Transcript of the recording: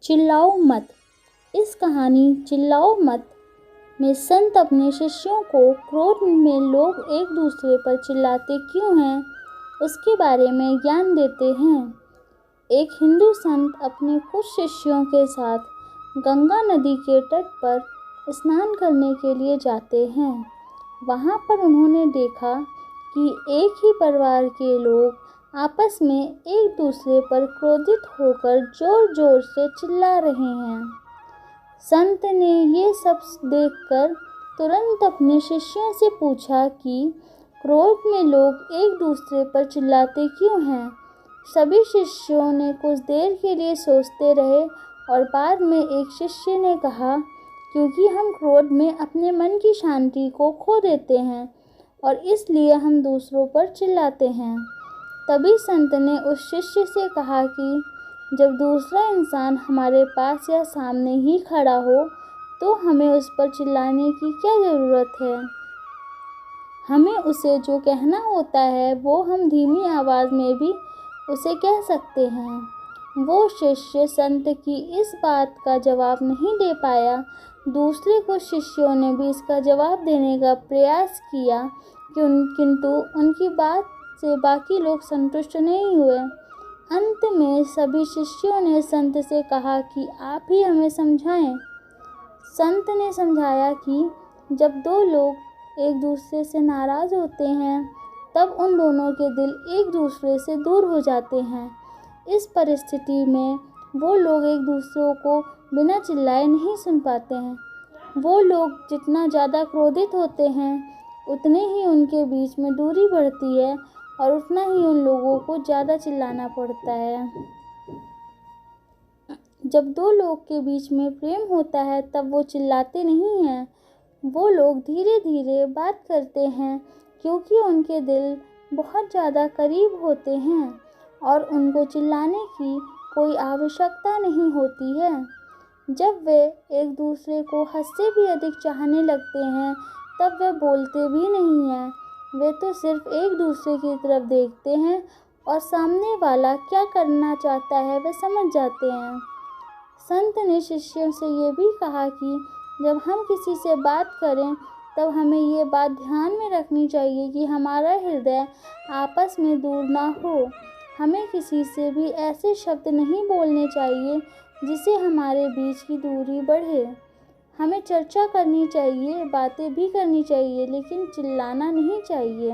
चिल्लाओ मत। इस कहानी चिल्लाओ मत में संत अपने शिष्यों को क्रोध में लोग एक दूसरे पर चिल्लाते क्यों हैं उसके बारे में ज्ञान देते हैं। एक हिंदू संत अपने कुछ शिष्यों के साथ गंगा नदी के तट पर स्नान करने के लिए जाते हैं। वहाँ पर उन्होंने देखा कि एक ही परिवार के लोग आपस में एक दूसरे पर क्रोधित होकर जोर जोर से चिल्ला रहे हैं। संत ने ये सब देखकर तुरंत अपने शिष्यों से पूछा कि क्रोध में लोग एक दूसरे पर चिल्लाते क्यों हैं। सभी शिष्यों ने कुछ देर के लिए सोचते रहे और बाद में एक शिष्य ने कहा, क्योंकि हम क्रोध में अपने मन की शांति को खो देते हैं और इसलिए हम दूसरों पर चिल्लाते हैं। तभी संत ने उस शिष्य से कहा कि जब दूसरा इंसान हमारे पास या सामने ही खड़ा हो तो हमें उस पर चिल्लाने की क्या ज़रूरत है। हमें उसे जो कहना होता है वो हम धीमी आवाज़ में भी उसे कह सकते हैं। वो शिष्य संत की इस बात का जवाब नहीं दे पाया। दूसरे कुछ शिष्यों ने भी इसका जवाब देने का प्रयास किया किंतु उनकी बात से बाकी लोग संतुष्ट नहीं हुए। अंत में सभी शिष्यों ने संत से कहा कि आप ही हमें समझाएं। संत ने समझाया कि जब दो लोग एक दूसरे से नाराज़ होते हैं तब उन दोनों के दिल एक दूसरे से दूर हो जाते हैं। इस परिस्थिति में वो लोग एक दूसरे को बिना चिल्लाए नहीं सुन पाते हैं। वो लोग जितना ज़्यादा क्रोधित होते हैं उतने ही उनके बीच में दूरी बढ़ती है और उतना ही उन लोगों को ज़्यादा चिल्लाना पड़ता है। जब दो लोग के बीच में प्रेम होता है तब वो चिल्लाते नहीं हैं। वो लोग धीरे धीरे बात करते हैं क्योंकि उनके दिल बहुत ज़्यादा करीब होते हैं और उनको चिल्लाने की कोई आवश्यकता नहीं होती है। जब वे एक दूसरे को हद से भी अधिक चाहने लगते हैं तब वे बोलते भी नहीं हैं। वे तो सिर्फ एक दूसरे की तरफ देखते हैं और सामने वाला क्या करना चाहता है वे समझ जाते हैं। संत ने शिष्यों से ये भी कहा कि जब हम किसी से बात करें तब हमें ये बात ध्यान में रखनी चाहिए कि हमारा हृदय आपस में दूर ना हो। हमें किसी से भी ऐसे शब्द नहीं बोलने चाहिए जिससे हमारे बीच की दूरी बढ़े। हमें चर्चा करनी चाहिए, बातें भी करनी चाहिए, लेकिन चिल्लाना नहीं चाहिए।